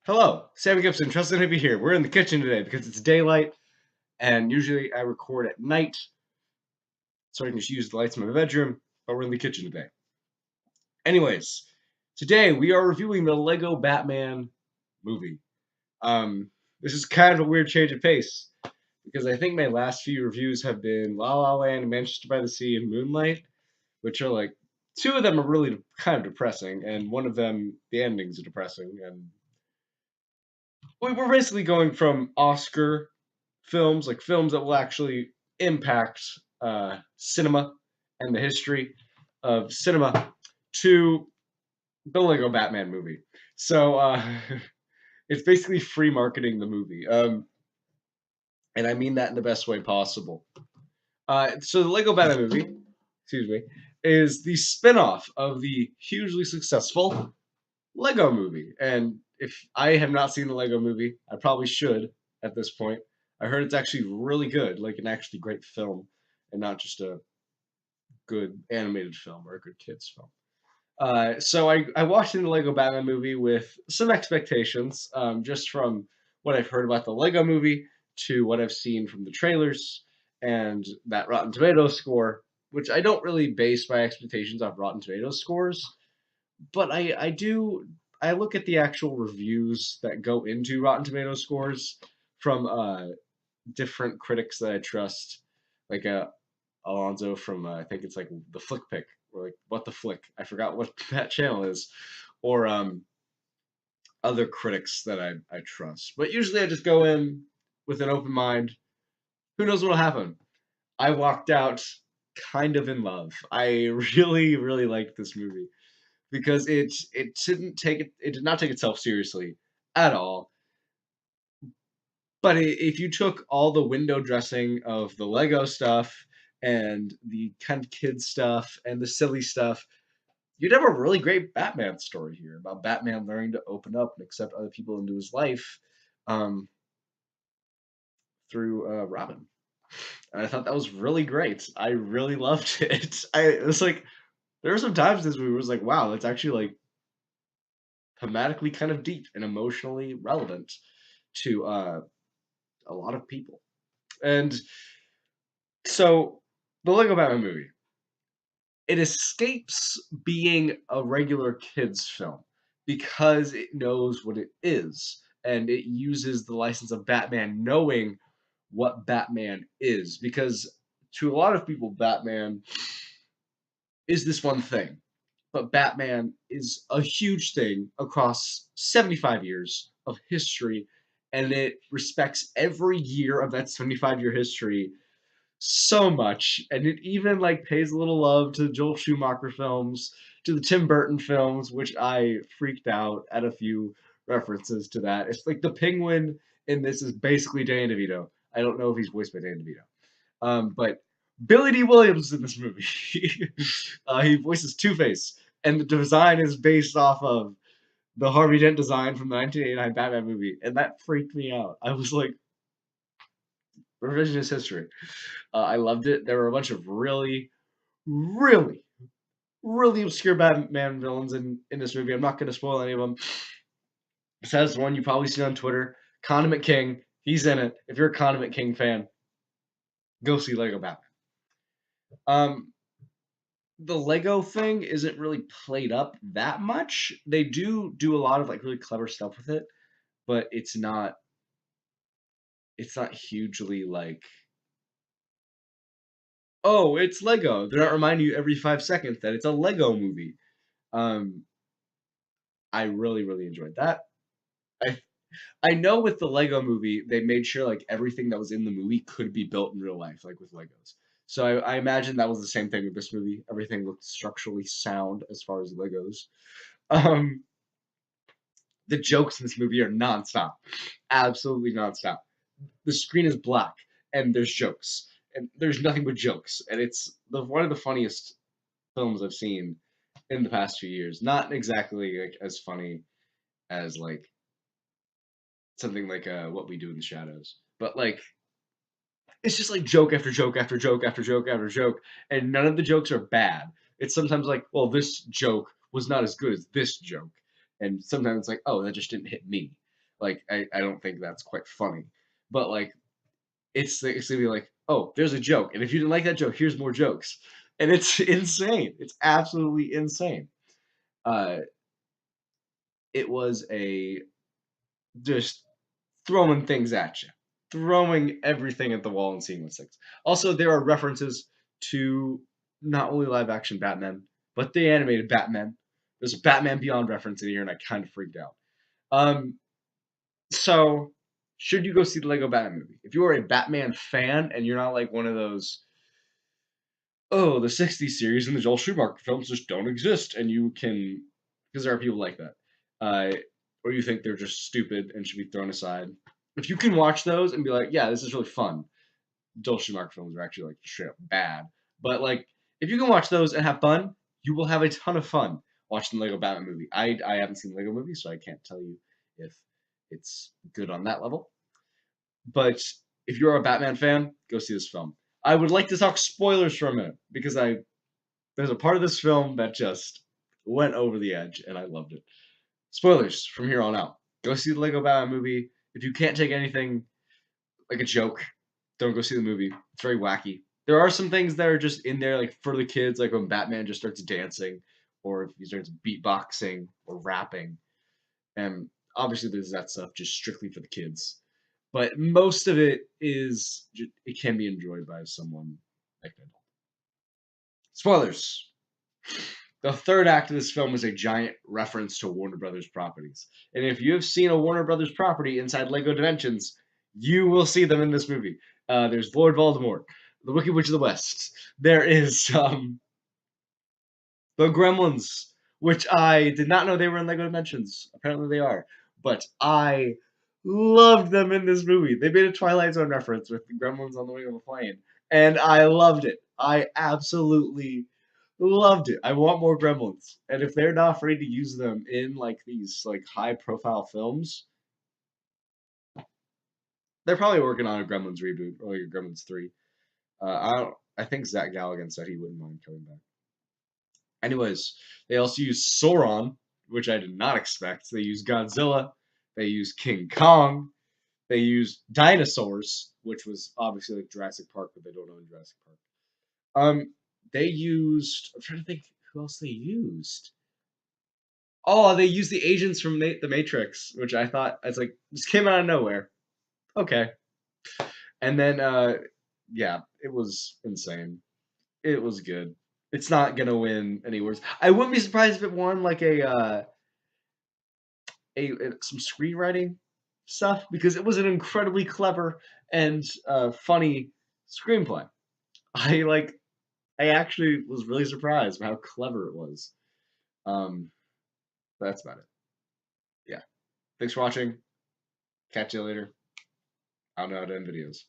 Hello, Sammy Gibson, Trusted Hippie here. We're in the kitchen today because it's daylight, and usually I record at night, so I can just use the lights in my bedroom, but we're in the kitchen today. Anyways, today we are reviewing the Lego Batman movie. This is kind of a weird change of pace, because I think my last few reviews have been La La Land, Manchester by the Sea, and Moonlight, which are like, two of them are really kind of depressing, and one of them, the endings are depressing, and we're basically going from Oscar films, like films that will actually impact cinema and the history of cinema, to the Lego Batman movie. So it's basically free marketing the movie, and I mean that in the best way possible. So the Lego Batman movie, excuse me, is the spin-off of the hugely successful Lego movie. And if I have not seen the Lego movie, I probably should at this point. I heard it's actually really good, like an actually great film, and not just a good animated film or a good kids film. So I watched the Lego Batman movie with some expectations, just from what I've heard about the Lego movie to what I've seen from the trailers and that Rotten Tomatoes score, which I don't really base my expectations off Rotten Tomatoes scores, but I look at the actual reviews that go into Rotten Tomatoes scores from different critics that I trust, like Alonzo from I think it's like the Flick Pick, or like What the Flick. I forgot what that channel is, or other critics that I trust. But usually I just go in with an open mind. Who knows what'll happen? I walked out kind of in love. I really liked this movie because it did not take itself seriously at all. But if you took all the window dressing of the Lego stuff and the kind of kids stuff and the silly stuff, you'd have a really great Batman story here about Batman learning to open up and accept other people into his life, um, through Robin. And I thought that was really great. I really loved it. It was like, there were some times this movie was like, wow, that's actually like thematically kind of deep and emotionally relevant to a lot of people. And so the Lego Batman movie, it escapes being a regular kids film because it knows what it is, and it uses the license of Batman knowing what Batman is, because to a lot of people Batman is this one thing, but Batman is a huge thing across 75 years of history, and it respects every year of that 75-year history so much, and it even like pays a little love to Joel Schumacher films, to the Tim Burton films, which I freaked out at a few references to that. It's like the Penguin in this is basically Danny DeVito. I don't know if he's voiced by Danny DeVito, but Billy D. Williams is in this movie. He voices Two Face, and the design is based off of the Harvey Dent design from the 1989 Batman movie, and that freaked me out. I was like, revisionist history. I loved it. There were a bunch of really, really obscure Batman villains in this movie. I'm not going to spoil any of them. Besides the one you probably see on Twitter, Condiment King. He's in it. If you're a Condiment King fan, go see Lego Batman. Um, the Lego thing isn't really played up that much. They do a lot of like really clever stuff with it, but it's not hugely like, oh, it's Lego. They're not reminding you every 5 seconds that it's a Lego movie. Um, I really enjoyed that. I I know with the Lego movie, they made sure like everything that was in the movie could be built in real life, like with Legos. So I imagine that was the same thing with this movie. Everything looked structurally sound as far as Legos. Um, the jokes in this movie are nonstop, absolutely nonstop. The screen is black and there's jokes, and there's nothing but jokes, and it's one of the funniest films I've seen in the past few years. Not exactly like as funny as like something like What We Do in the Shadows, but like it's just like joke after joke after joke after joke after joke, and none of the jokes are bad. It's sometimes like, well, this joke was not as good as this joke, and sometimes it's like, oh, that just didn't hit me. Like I don't think that's quite funny. But like it's gonna be like, oh, there's a joke, and if you didn't like that joke, here's more jokes, and it's insane. It's absolutely insane. Uh, it was a just throwing things at you, throwing everything at the wall and seeing what sticks. Also, there are references to not only live action Batman, but the animated Batman. There's a Batman Beyond reference in here, and I kind of freaked out. Um, so, should you go see the Lego Batman movie? If you are a Batman fan and you're not like one of those, oh, the '60s series and the Joel Schumacher films just don't exist, and you can, because there are people like that, or you think they're just stupid and should be thrown aside. If you can watch those and be like, yeah, this is really fun. Joel Schumacher films are actually like straight up bad, but like if you can watch those and have fun, you will have a ton of fun watching the Lego Batman movie. I haven't seen the Lego movie, so I can't tell you if it's good on that level. But if you're a Batman fan, go see this film. I would like to talk spoilers for a minute because there's a part of this film that just went over the edge and I loved it. Spoilers from here on out. Go see the Lego Batman movie. If you can't take anything like a joke, don't go see the movie. It's very wacky. There are some things that are just in there, like for the kids, like when Batman just starts dancing, or if he starts beatboxing or rapping. And obviously, there's that stuff just strictly for the kids. But most of it is, it can be enjoyed by someone like an adult. Spoilers. The third act of this film is a giant reference to Warner Brothers properties. And if you have seen a Warner Brothers property inside Lego Dimensions, you will see them in this movie. There's Lord Voldemort, the Wicked Witch of the West. There is the Gremlins, which I did not know they were in Lego Dimensions. Apparently they are. But I loved them in this movie. They made a Twilight Zone reference with the Gremlins on the wing of a plane. And I loved it. I absolutely loved it. I want more Gremlins. And if they're not afraid to use them in like these like high profile films, they're probably working on a Gremlins reboot or like a Gremlins 3. I think Zach Galligan said he wouldn't mind coming back. Anyways, they also use Sauron, which I did not expect. They use Godzilla. They use King Kong. They use dinosaurs, which was obviously like Jurassic Park, but they don't own Jurassic Park. They used. I'm trying to think who else they used. Oh, they used the agents from the Matrix, which I thought it's like just came out of nowhere. Okay, and then yeah, it was insane. It was good. It's not gonna win any awards. I wouldn't be surprised if it won like some screenwriting stuff because it was an incredibly clever and funny screenplay. I like. I actually was really surprised by how clever it was. Um, but that's about it. Yeah. Thanks for watching. Catch you later. I don't know how to end videos.